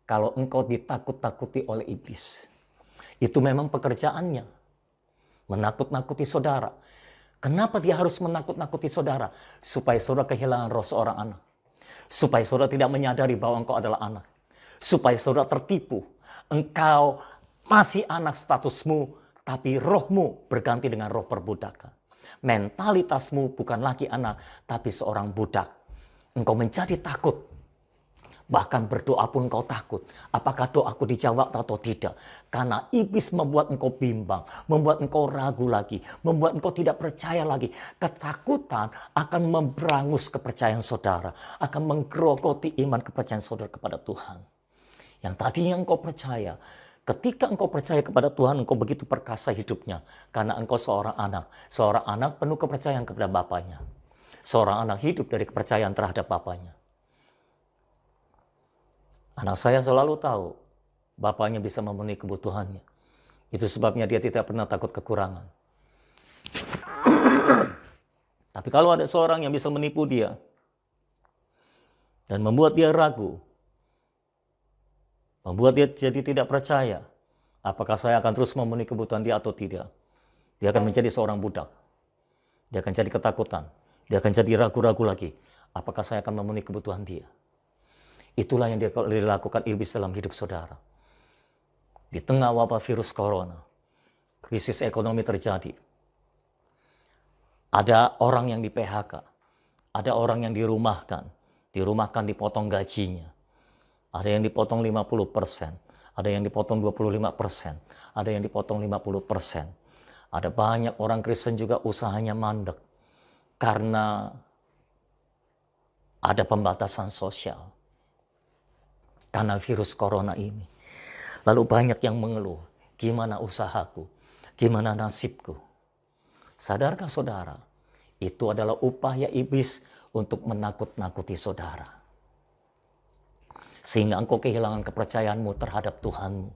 kalau engkau ditakut-takuti oleh iblis. Itu memang pekerjaannya. Menakut-nakuti saudara. Kenapa dia harus menakut-nakuti saudara? Supaya saudara kehilangan roh seorang anak. Supaya saudara tidak menyadari bahwa engkau adalah anak. Supaya saudara tertipu. Engkau masih anak statusmu, tapi rohmu berganti dengan roh perbudakan. Mentalitasmu bukan lagi anak, tapi seorang budak. Engkau menjadi takut. Bahkan berdoa pun engkau takut. Apakah doaku dijawab atau tidak? Karena iblis membuat engkau bimbang, membuat engkau ragu lagi, membuat engkau tidak percaya lagi. Ketakutan akan memberangus kepercayaan saudara, akan menggerogoti iman kepercayaan saudara kepada Tuhan. Yang tadinya engkau percaya, ketika engkau percaya kepada Tuhan, engkau begitu perkasa hidupnya. Karena engkau seorang anak penuh kepercayaan kepada bapaknya. Seorang anak hidup dari kepercayaan terhadap bapaknya. Anak saya selalu tahu bapaknya bisa memenuhi kebutuhannya. Itu sebabnya dia tidak pernah takut kekurangan. Tapi kalau ada seorang yang bisa menipu dia dan membuat dia ragu, membuat dia jadi tidak percaya, apakah saya akan terus memenuhi kebutuhan dia atau tidak, dia akan menjadi seorang budak. Dia akan jadi ketakutan. Dia akan jadi ragu-ragu lagi. Apakah saya akan memenuhi kebutuhan dia? Itulah yang dilakukan iblis dalam hidup saudara. Di tengah wabah virus corona, krisis ekonomi terjadi. Ada orang yang di PHK, ada orang yang dirumahkan dipotong gajinya. Ada yang dipotong 50%, ada yang dipotong 25%, ada yang dipotong 50%. Ada banyak orang Kristen juga usahanya mandek karena ada pembatasan sosial. Karena virus corona ini. Lalu banyak yang mengeluh, gimana usahaku, gimana nasibku. Sadarkah saudara, itu adalah upaya iblis untuk menakut-nakuti saudara. Sehingga engkau kehilangan kepercayaanmu terhadap Tuhanmu.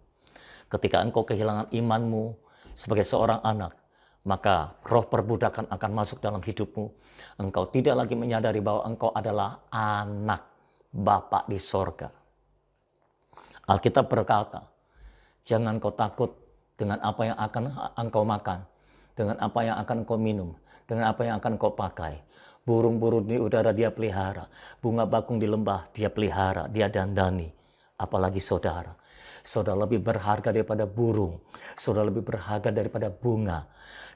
Ketika engkau kehilangan imanmu sebagai seorang anak, maka roh perbudakan akan masuk dalam hidupmu. Engkau tidak lagi menyadari bahwa engkau adalah anak Bapa di sorga. Alkitab berkata, jangan kau takut dengan apa yang akan engkau makan, dengan apa yang akan engkau minum, dengan apa yang akan engkau pakai. Burung-burung di udara dia pelihara, bunga bakung di lembah dia pelihara, dia dandani. Apalagi saudara. Saudara lebih berharga daripada burung, saudara lebih berharga daripada bunga.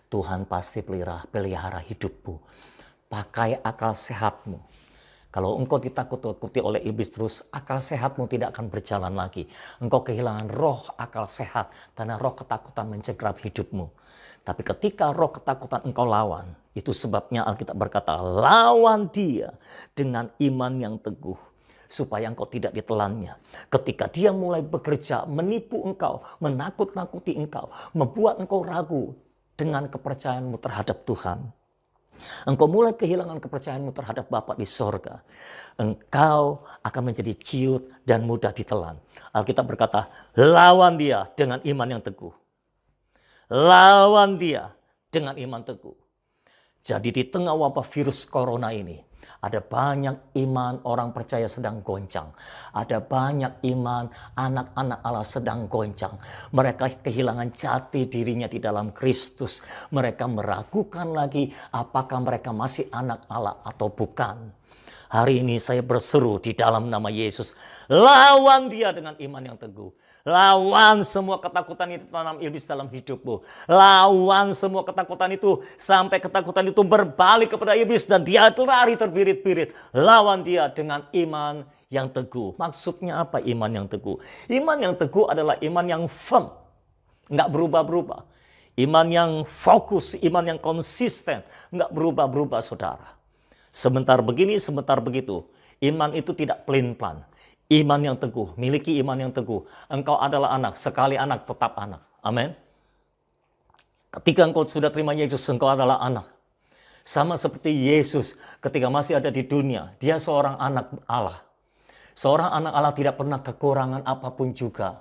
Tuhan pasti pelihara hidupmu. Pakai akal sehatmu. Kalau engkau ditakut-takuti oleh iblis terus, akal sehatmu tidak akan berjalan lagi. Engkau kehilangan roh akal sehat, karena roh ketakutan mencegrap hidupmu. Tapi ketika roh ketakutan engkau lawan, itu sebabnya Alkitab berkata, lawan dia dengan iman yang teguh, supaya engkau tidak ditelannya. Ketika dia mulai bekerja, menipu engkau, menakut-nakuti engkau, membuat engkau ragu dengan kepercayaanmu terhadap Tuhan. Engkau mulai kehilangan kepercayaanmu terhadap Bapa di sorga. Engkau akan menjadi ciut dan mudah ditelan. Alkitab berkata, lawan dia dengan iman yang teguh. Lawan dia dengan iman teguh. Jadi di tengah wabah virus corona ini, ada banyak iman orang percaya sedang goncang. Ada banyak iman anak-anak Allah sedang goncang. Mereka kehilangan jati dirinya di dalam Kristus. Mereka meragukan lagi apakah mereka masih anak Allah atau bukan. Hari ini saya berseru di dalam nama Yesus. Lawan dia dengan iman yang teguh. Lawan semua ketakutan itu tanam iblis dalam hidupmu. Lawan semua ketakutan itu sampai ketakutan itu berbalik kepada iblis dan dia lari terbirit-birit. Lawan dia dengan iman yang teguh. Maksudnya apa iman yang teguh? Iman yang teguh adalah iman yang firm. Nggak berubah-berubah. Iman yang fokus, iman yang konsisten. Nggak berubah-berubah saudara. Sebentar begini, sebentar begitu. Iman itu tidak pelin-pelan. Iman yang teguh, miliki iman yang teguh. Engkau adalah anak, sekali anak tetap anak. Amin. Ketika engkau sudah terima Yesus, engkau adalah anak. Sama seperti Yesus ketika masih ada di dunia, dia seorang anak Allah. Seorang anak Allah tidak pernah kekurangan apapun juga.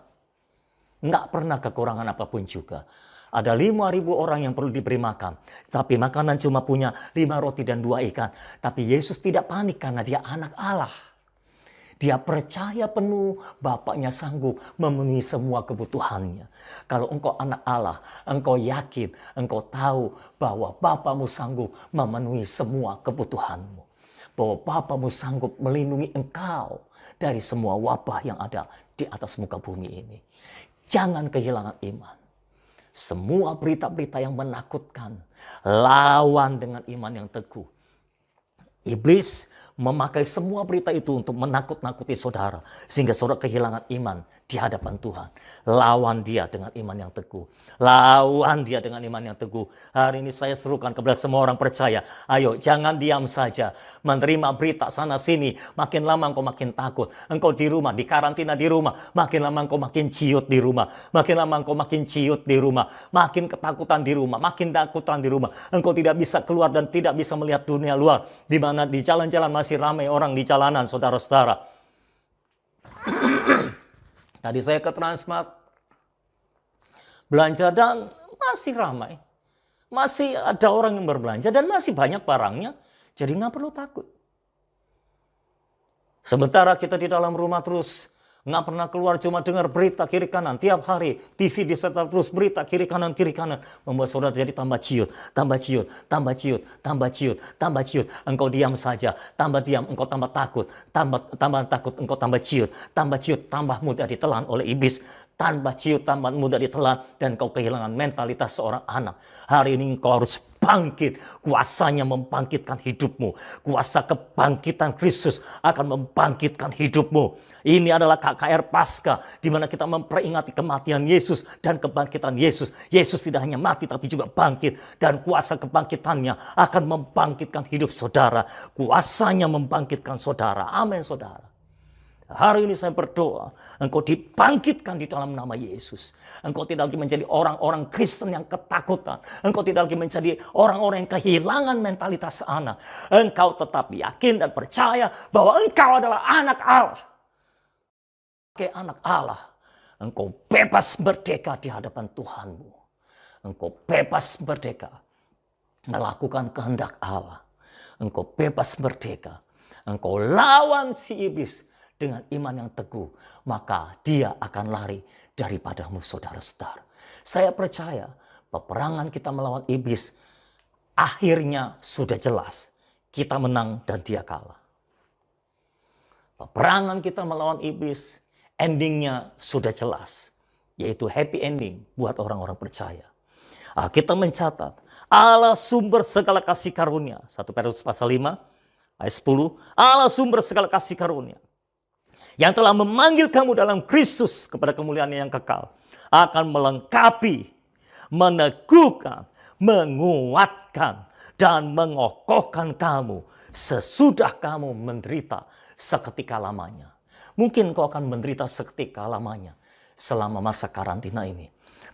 Enggak pernah kekurangan apapun juga. Ada 5.000 orang yang perlu diberi makan. Tapi makanan cuma punya 5 roti dan 2 ikan. Tapi Yesus tidak panik karena dia anak Allah. Dia percaya penuh Bapaknya sanggup memenuhi semua kebutuhannya. Kalau engkau anak Allah, engkau yakin, engkau tahu bahwa Bapamu sanggup memenuhi semua kebutuhanmu. Bahwa Bapamu sanggup melindungi engkau dari semua wabah yang ada di atas muka bumi ini. Jangan kehilangan iman. Semua berita-berita yang menakutkan, lawan dengan iman yang teguh. Iblis memakai semua berita itu untuk menakut-nakuti saudara, sehingga saudara kehilangan iman di hadapan Tuhan. Lawan dia dengan iman yang teguh. Lawan dia dengan iman yang teguh. Hari ini saya serukan kepada semua orang percaya, ayo jangan diam saja. Menerima berita sana sini, makin lama engkau makin takut. Engkau di rumah, di karantina di rumah, makin lama engkau makin ciut di rumah. Makin lama engkau makin ciut di rumah. Makin ketakutan di rumah, makin takutan di rumah. Engkau tidak bisa keluar dan tidak bisa melihat dunia luar. Di mana di jalan-jalan masih ramai orang di jalanan, saudara-saudara. Tadi saya ke Transmart, belanja dan masih ramai. Masih ada orang yang berbelanja dan masih banyak barangnya. Jadi nggak perlu takut. Sementara kita di dalam rumah terus nggak pernah keluar, cuma dengar berita kiri kanan tiap hari, TV disetel terus berita kiri kanan, membuat saudara jadi tambah ciut, tambah ciut, tambah ciut, tambah ciut, tambah ciut. Engkau diam saja, tambah diam, engkau tambah takut, tambah takut, engkau tambah ciut, tambah mudah ditelan oleh iblis, tambah ciut, tambah mudah ditelan, dan engkau kehilangan mentalitas seorang anak. Hari ini engkau harus bangkit, kuasanya membangkitkan hidupmu. Kuasa kebangkitan Kristus akan membangkitkan hidupmu. Ini adalah KKR Paskah, di mana kita memperingati kematian Yesus dan kebangkitan Yesus. Yesus tidak hanya mati, tapi juga bangkit. Dan kuasa kebangkitannya akan membangkitkan hidup saudara. Kuasanya membangkitkan saudara. Amin, saudara. Hari ini saya berdoa, engkau dibangkitkan di dalam nama Yesus. Engkau tidak lagi menjadi orang-orang Kristen yang ketakutan. Engkau tidak lagi menjadi orang-orang yang kehilangan mentalitas anak. Engkau tetap yakin dan percaya bahwa engkau adalah anak Allah. Sebagai anak Allah, engkau bebas merdeka di hadapan Tuhanmu. Engkau bebas merdeka melakukan kehendak Allah. Engkau bebas merdeka. Engkau lawan si iblis dengan iman yang teguh, maka dia akan lari daripadamu, saudara-saudara. Saya percaya peperangan kita melawan iblis akhirnya sudah jelas. Kita menang dan dia kalah. Peperangan kita melawan iblis endingnya sudah jelas, yaitu happy ending buat orang-orang percaya. Kita mencatat Allah sumber segala kasih karunia. 1 Petrus pasal 5 ayat 10. Allah sumber segala kasih karunia, yang telah memanggil kamu dalam Kristus kepada kemuliaan yang kekal, akan melengkapi, meneguhkan, menguatkan, dan mengokohkan kamu sesudah kamu menderita seketika lamanya. Mungkin kau akan menderita seketika lamanya selama masa karantina ini.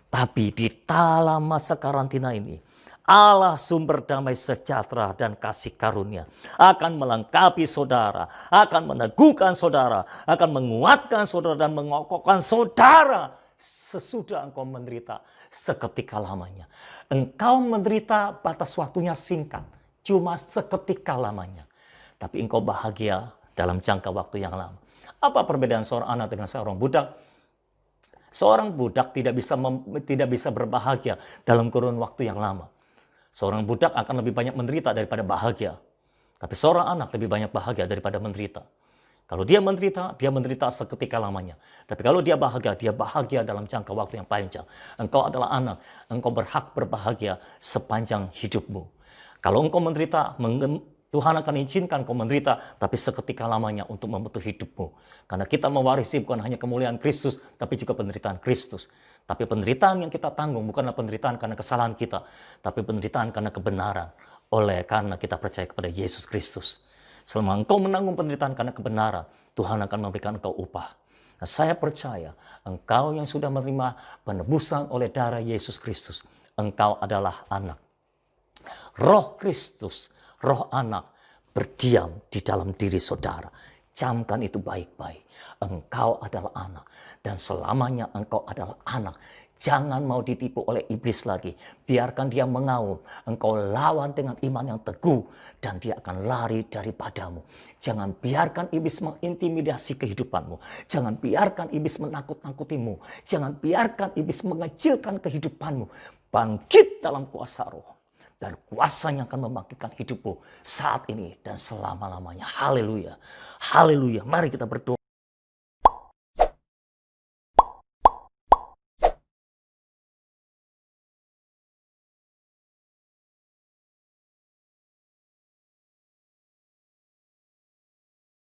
Tapi di dalam masa karantina ini, Allah sumber damai sejahtera dan kasih karunia akan melengkapi saudara, akan meneguhkan saudara, akan menguatkan saudara dan mengokohkan saudara sesudah engkau menderita seketika lamanya. Engkau menderita batas waktunya singkat, cuma seketika lamanya. Tapi engkau bahagia dalam jangka waktu yang lama. Apa perbedaan seorang anak dengan seorang budak? Seorang budak tidak bisa berbahagia dalam kurun waktu yang lama. Seorang budak akan lebih banyak menderita daripada bahagia. Tapi seorang anak lebih banyak bahagia daripada menderita. Kalau dia menderita seketika lamanya. Tapi kalau dia bahagia dalam jangka waktu yang panjang. Engkau adalah anak, engkau berhak berbahagia sepanjang hidupmu. Kalau engkau menderita, Tuhan akan izinkan kau menderita, tapi seketika lamanya untuk membentuk hidupmu. Karena kita mewarisi bukan hanya kemuliaan Kristus, tapi juga penderitaan Kristus. Tapi penderitaan yang kita tanggung bukanlah penderitaan karena kesalahan kita, tapi penderitaan karena kebenaran. Karena kita percaya kepada Yesus Kristus. Selama engkau menanggung penderitaan karena kebenaran, Tuhan akan memberikan engkau upah. Nah, saya percaya engkau yang sudah menerima penebusan oleh darah Yesus Kristus, engkau adalah anak. Roh Kristus, roh anak berdiam di dalam diri saudara. Camkan itu baik-baik. Engkau adalah anak. Dan selamanya engkau adalah anak. Jangan mau ditipu oleh iblis lagi. Biarkan dia mengaum. Engkau lawan dengan iman yang teguh dan dia akan lari daripadamu. Jangan biarkan iblis mengintimidasi kehidupanmu. Jangan biarkan iblis menakut-nakutimu. Jangan biarkan iblis mengecilkan kehidupanmu. Bangkit dalam kuasa Roh. Dan kuasanya akan membangkitkan hidupmu saat ini dan selama-lamanya. Haleluya. Haleluya. Mari kita berdoa.